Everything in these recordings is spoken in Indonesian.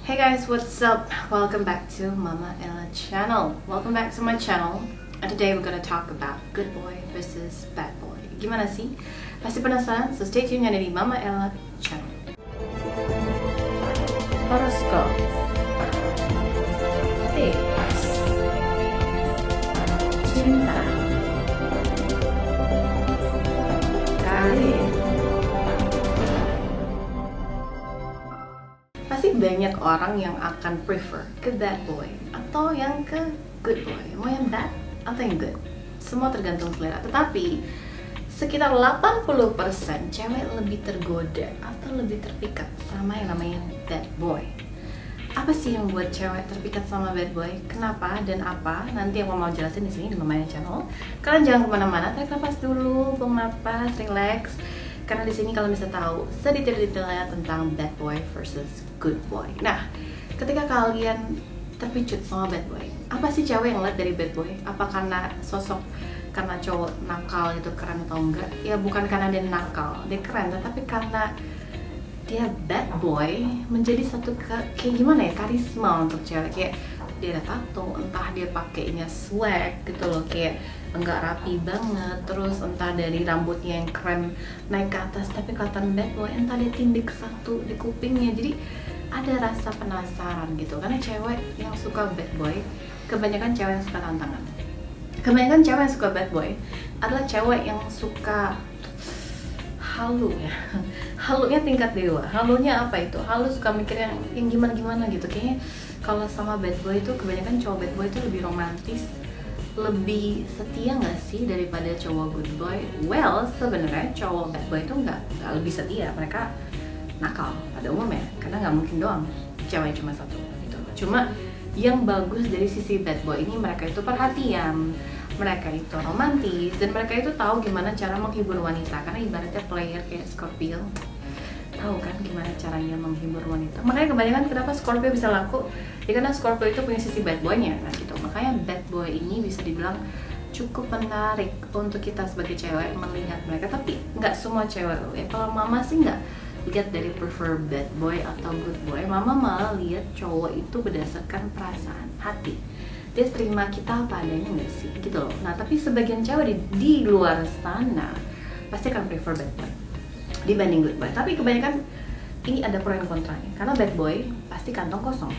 Hey guys, what's up? Welcome back to Mama Ella channel. Welcome back to my channel. And today we're gonna talk about good boy versus bad boy. Gimana sih? Pasti penasaran? So stay tune di Mama Ella channel. Horoscope tips cinta karir. Pasti banyak orang yang akan prefer ke bad boy atau yang ke good boy. Mau yang bad atau yang good? Semua tergantung selera. Tetapi sekitar 80% cewek lebih tergoda atau lebih terpikat sama yang namanya bad boy. Apa sih yang buat cewek terpikat sama bad boy? Kenapa dan apa? Nanti aku mau jelasin di sini di Mama Ella channel. Kalian jangan kemana-mana, tarik nafas dulu, buang nafas, relax. Karena di sini kalian bisa tahu sedetail-detailnya tentang bad boy versus good boy. Nah, ketika kalian terpicut sama bad boy, apa sih cewek yang lihat dari bad boy? Apa karena sosok, karena cowok nakal itu keren atau enggak? Ya bukan karena dia nakal, dia keren, tetapi karena dia bad boy menjadi satu kayak gimana ya, karisma untuk cewek. Kayak dia ada tato, entah dia pakainya swag gitu loh, kayak enggak rapi banget, terus entah dari rambutnya yang keren naik ke atas tapi kelihatan bad boy, entah dia tindik satu di kupingnya. Jadi ada rasa penasaran gitu, karena cewek yang suka bad boy kebanyakan cewek yang suka tantangan. Kebanyakan cewek yang suka bad boy adalah cewek yang suka halu ya. Halunya tingkat dewa. Halunya apa itu? Halu suka mikir yang gimana-gimana gitu. Kayaknya kalau sama bad boy itu kebanyakan cowok bad boy itu lebih romantis, lebih setia nggak sih daripada cowok good boy? Well, sebenarnya cowok bad boy itu nggak lebih setia. Mereka nakal pada umumnya, karena nggak mungkin doang cewek cuma satu gitu. Cuma yang bagus dari sisi bad boy ini, mereka itu perhatian, mereka itu romantis, dan mereka itu tahu gimana cara menghibur wanita. Karena ibaratnya player kayak Scorpio, tahu kan gimana caranya menghibur wanita. Makanya kebanyakan kenapa Scorpio bisa laku, ya karena Scorpio itu punya sisi bad boy-nya kan gitu. Makanya bad boy ini bisa dibilang cukup menarik untuk kita sebagai cewek melihat mereka. Tapi nggak semua cewek ya. Kalau mama sih nggak lihat dari prefer bad boy atau good boy. Mama malah lihat cowok itu berdasarkan perasaan, hati. Dia terima kita apa adanya nggak sih gitu loh. Nah tapi sebagian cewek di luar sana pasti akan prefer bad boy dibanding good boy. Tapi kebanyakan ini ada pro dan kontranya. Karena bad boy pasti kantong kosong.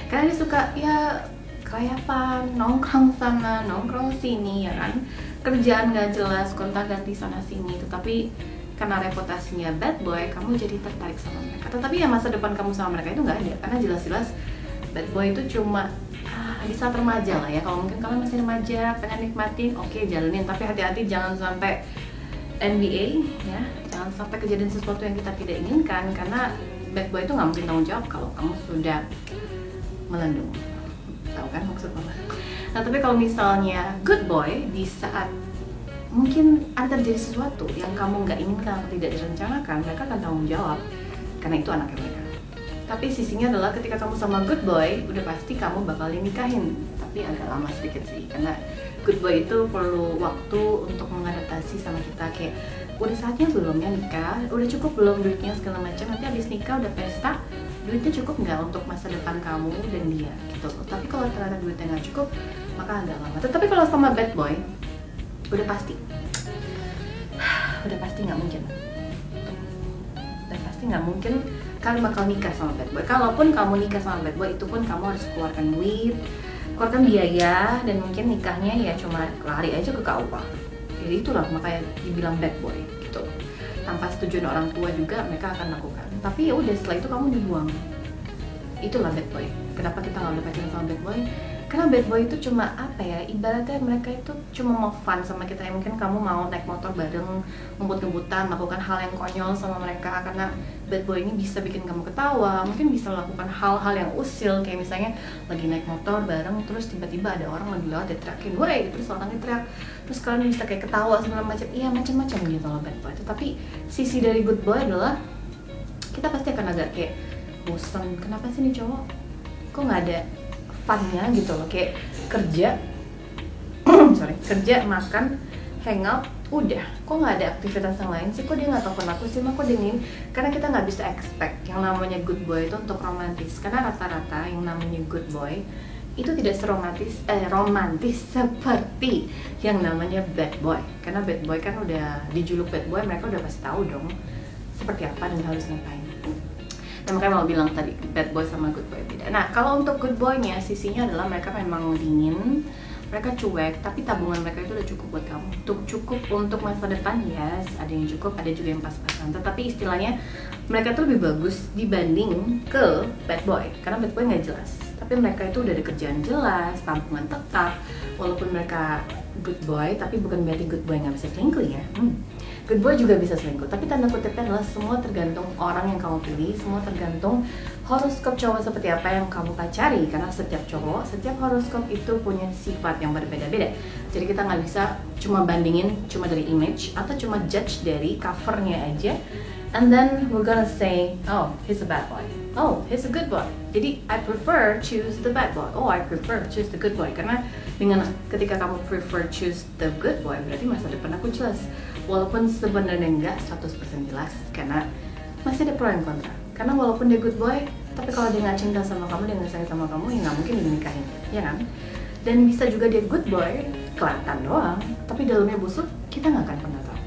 Karena dia suka ya kelayapan, nongkrong sana, nongkrong sini ya kan. Kerjaan nggak jelas, gonta-ganti sana sini. Tetapi karena reputasinya bad boy, kamu jadi tertarik sama mereka. Tetapi ya masa depan kamu sama mereka itu nggak ada. Karena jelas-jelas bad boy itu cuma di saat remaja lah ya. Kalau mungkin kalian masih remaja, pengen nikmatin, oke jalanin. Tapi hati-hati jangan sampai NBA ya, jangan sampai kejadian sesuatu yang kita tidak inginkan. Karena bad boy itu nggak mungkin tanggung jawab kalau kamu sudah melendung. Tahu kan maksud mama? Nah tapi kalau misalnya good boy, di saat mungkin ada terjadi sesuatu yang kamu nggak inginkan atau tidak direncanakan, mereka akan tanggung jawab karena itu anaknya mereka. Tapi sisinya adalah ketika kamu sama good boy, udah pasti kamu bakal dinikahin. Tapi agak lama sedikit sih, karena good boy itu perlu waktu untuk mengadaptasi sama kita. Kayak udah saatnya belum ya nikah, udah cukup belum duitnya segala macam. Nanti habis nikah udah pesta, duitnya cukup nggak untuk masa depan kamu dan dia gitu. Tapi kalau ternyata duitnya nggak cukup, maka agak lama. Tetapi kalau sama bad boy, udah pasti nggak mungkin, kalian bakal nikah sama bad boy. Kalaupun kamu nikah sama bad boy, itu pun kamu harus keluarkan duit, keluarkan biaya, dan mungkin nikahnya ya cuma lari aja ke KUA. Jadi itulah makanya dibilang bad boy gitu. Tanpa setujuan orang tua juga mereka akan lakukan. Tapi ya udah, setelah itu kamu dibuang. Itulah bad boy. Kenapa kita nggak boleh pacaran sama bad boy? Karena bad boy itu cuma apa ya, ibaratnya mereka itu cuma mau fun sama kita ya. Mungkin kamu mau naik motor bareng, ngebut-ngebutan, melakukan hal yang konyol sama mereka. Karena bad boy ini bisa bikin kamu ketawa, mungkin bisa melakukan hal-hal yang usil. Kayak misalnya lagi naik motor bareng, terus tiba-tiba ada orang lagi lewat, dia teriakin, "Woi!" Terus orangnya teriak, terus kalian bisa kayak ketawa segala macam. Iya, macam-macam gitu loh bad boy. Tapi sisi dari good boy adalah kita pasti akan agak kayak bosan. Kenapa sih nih cowok kok nggak ada funnya gitu loh, kayak kerja kerja, makan, hangout, udah, kok nggak ada aktivitas yang lain sih, kok dia nggak telepon aku sih, kok dia ini. Karena kita nggak bisa expect yang namanya good boy itu untuk romantis, karena rata-rata yang namanya good boy itu tidak romantis seperti yang namanya bad boy. Karena bad boy kan udah dijuluk bad boy, mereka udah pasti tahu dong seperti apa dan harus ngapain. Nah, makanya mau bilang tadi bad boy sama good boy beda. Nah, kalau untuk good boy-nya sisinya adalah mereka memang dingin, mereka cuek, tapi tabungan mereka itu udah cukup buat kamu. Cukup untuk masa depan, yes, ada yang cukup, ada juga yang pas-pasan. Tetapi istilahnya mereka tuh lebih bagus dibanding ke bad boy, karena bad boy nggak jelas. Tapi mereka itu udah ada kerjaan jelas, tabungan tetap. Walaupun mereka good boy, tapi bukan berarti good boy nggak bisa selingkuh ya. Good boy juga bisa selingkuh, tapi tanda kutipnya adalah semua tergantung orang yang kamu pilih, semua tergantung horoskop cowok seperti apa yang kamu pacari. Karena setiap cowok, setiap horoskop itu punya sifat yang berbeda-beda. Jadi kita nggak bisa cuma bandingin cuma dari image atau cuma judge dari covernya aja, and then we're gonna say, oh, he's a bad boy, oh, he's a good boy. Jadi I prefer choose the bad boy, oh, I prefer choose the good boy. Karena dengan ketika kamu prefer choose the good boy, berarti masa depan aku jelas. Walaupun sebenarnya nggak 100% jelas, karena masih ada pro dan kontra. Karena walaupun dia good boy, tapi kalau dia nggak cinta sama kamu, dia nggak sayang sama kamu, ya nggak mungkin dinikahin, ya kan? Dan bisa juga dia good boy, kelihatan doang, tapi dalamnya busuk, kita nggak akan pernah tahu.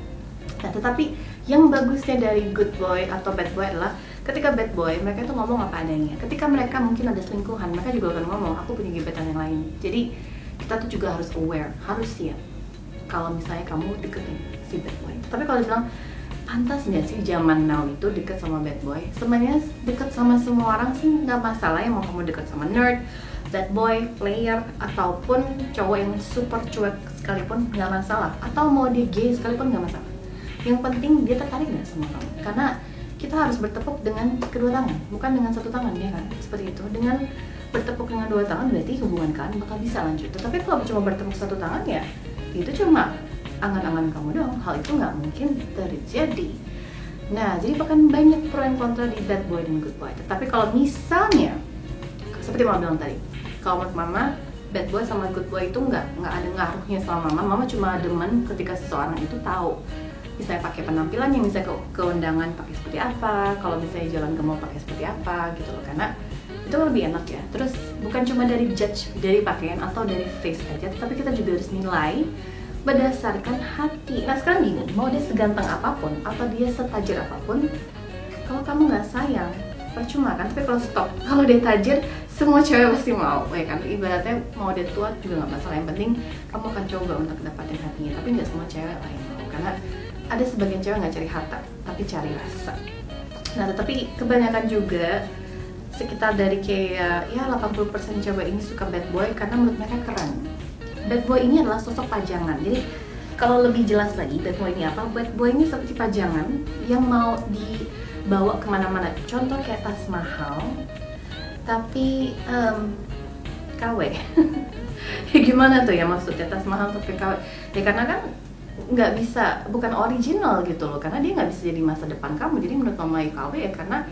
Nah, tetapi yang bagusnya dari good boy atau bad boy adalah ketika bad boy, mereka itu ngomong apa adanya. Ketika mereka mungkin ada selingkuhan, mereka juga akan ngomong, aku punya gebetan yang lain. Jadi kita tuh juga harus aware, harus siap kalau misalnya kamu deketin si bad boy. Tapi kalau dibilang pantas nggak sih zaman now itu deket sama bad boy? Sebenarnya deket sama semua orang sih nggak masalah. Yang mau kamu deket sama nerd, bad boy, player, ataupun cowok yang super cuek sekalipun nggak masalah. Atau mau dia gay sekalipun nggak masalah. Yang penting dia tertarik nggak sama kamu. Karena kita harus bertepuk dengan kedua tangan, bukan dengan satu tangan, ya kan? Seperti itu. Dengan bertepuk dengan dua tangan berarti hubungan kalian bakal bisa lanjut. Tetapi kalau cuma bertepuk satu tangan ya itu cuma angan-angan kamu doang, hal itu nggak mungkin terjadi. Nah, jadi bahkan banyak pro dan kontra di bad boy dan good boy. Tetapi kalau misalnya, seperti mama bilang tadi, kalau menurut mama, bad boy sama good boy itu nggak ada ngaruhnya sama mama. Mama cuma demen ketika seseorang itu tahu, misalnya pakai penampilannya, misalnya ke undangan pakai seperti apa, kalau misalnya jalan ke mall pakai seperti apa, gitu loh. Karena itu lebih enak ya. Terus bukan cuma dari judge dari pakaian atau dari face aja, tapi kita juga harus nilai berdasarkan hati. Nah sekarang gini, mau dia seganteng apapun atau dia setajir apapun, kalau kamu nggak sayang, percuma kan. Tapi kalau stop, kalau dia tajir, semua cewek pasti mau, ya kan. Ibaratnya mau dia tua juga nggak masalah. Yang penting kamu akan coba untuk dapatin hatinya. Tapi nggak semua cewek lah yang mau, karena ada sebagian cewek nggak cari harta, tapi cari rasa. Nah tetapi kebanyakan juga sekitar dari kayak ya 80% cewek ini suka bad boy karena menurut mereka keren. Bad boy ini adalah sosok pajangan. Jadi kalau lebih jelas lagi bad boy ini apa? Bad boy ini seperti pajangan yang mau dibawa kemana-mana. Contoh kayak tas mahal, tapi KW. Ya gimana tuh ya maksudnya tas mahal tapi KW? Ya karena kan nggak bisa, bukan original gitu loh. Karena dia nggak bisa jadi masa depan kamu. Jadi menurut mama KW ya karena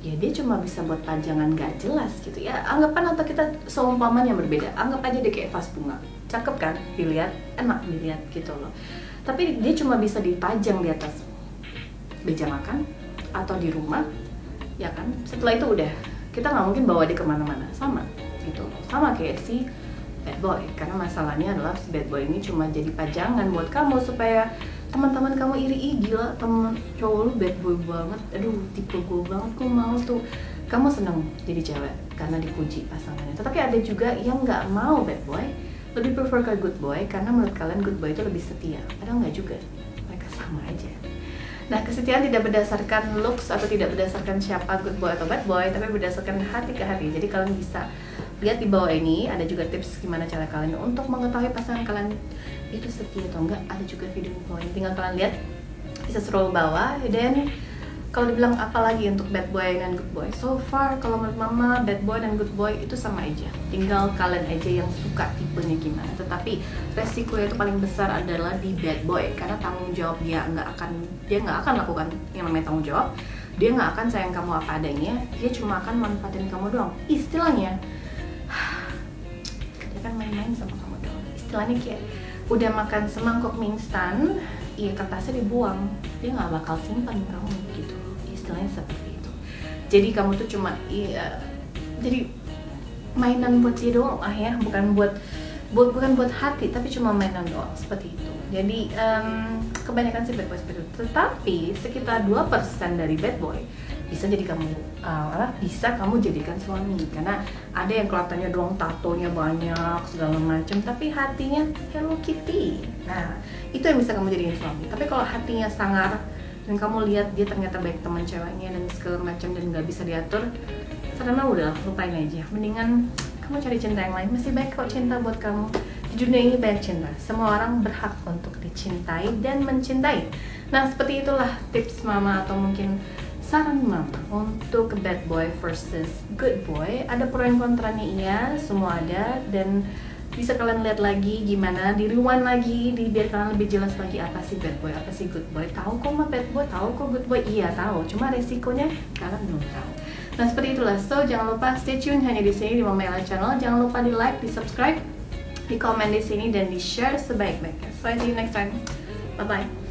ya dia cuma bisa buat pajangan gak jelas gitu ya. Anggapan atau kita seumpaman yang berbeda, anggap aja dia kayak vas bunga, cakep kan dilihat, enak dilihat gitu loh, tapi dia cuma bisa dipajang di atas meja makan atau di rumah, ya kan. Setelah itu udah, kita nggak mungkin bawa dia kemana-mana. Sama gitu loh, sama kayak si bad boy. Karena masalahnya adalah si bad boy ini cuma jadi pajangan buat kamu supaya teman-teman kamu iri, gila temen cowok lu bad boy banget, aduh tipe gue banget, gue mau tuh. Kamu seneng jadi cewek karena dipuji pasangannya. Tetapi ada juga yang nggak mau bad boy, lebih prefer ke good boy karena menurut kalian good boy itu lebih setia. Padahal nggak juga, mereka sama aja. Nah, kesetiaan tidak berdasarkan looks atau tidak berdasarkan siapa good boy atau bad boy, tapi berdasarkan hati ke hati. Jadi kalian bisa lihat di bawah ini, ada juga tips gimana cara kalian untuk mengetahui pasangan kalian itu setia atau enggak. Ada juga video di bawah ini, tinggal kalian lihat, bisa scroll bawah. Dan kalau dibilang apa lagi untuk bad boy dan good boy, so far kalau menurut mama bad boy dan good boy itu sama aja, tinggal kalian aja yang suka tipenya gimana. Tetapi resikonya itu paling besar adalah di bad boy, karena tanggung jawab dia nggak akan lakukan yang namanya tanggung jawab. Dia nggak akan sayang kamu apa adanya, dia cuma akan manfaatin kamu doang. Istilahnya dia kan main-main sama kamu doang. Istilahnya kayak udah makan semangkok mie instan, iya kertasnya dibuang, dia nggak bakal simpan kamu gitu, istilahnya seperti itu. Jadi kamu tuh cuma jadi mainan buat dia doang lah ya, bukan buat hati, tapi cuma mainan doang seperti itu. Jadi kebanyakan sih bad boy seperti itu. Tetapi sekitar 2% dari bad boy bisa jadi kamu jadikan suami, karena ada yang kelihatannya doang tatonya banyak segala macam, tapi hatinya Hello Kitty. Nah, itu yang bisa kamu jadikan suami. Tapi kalau hatinya sangar dan kamu lihat dia ternyata baik teman ceweknya dan segala macam dan nggak bisa diatur, karena udah lupain aja. Mendingan kamu cari cinta yang lain. Masih baik kok cinta buat kamu. Di dunia ini banyak cinta. Semua orang berhak untuk dicintai dan mencintai. Nah, seperti itulah tips mama atau mungkin saran mama untuk bad boy versus good boy. Ada pro dan kontranya, iya, semua ada, dan bisa kalian lihat lagi gimana, di rewind lagi, biar kalian lebih jelas lagi apa sih bad boy, apa sih good boy. Tahu kok mah bad boy, tahu kok good boy, iya tahu, cuma resikonya kalian belum tahu. Nah, seperti itulah. So, jangan lupa stay tune hanya di sini di Mama Ella Channel. Jangan lupa di like, di subscribe, di komen di sini, dan di share sebaik-baiknya. So, I see you next time. Bye bye.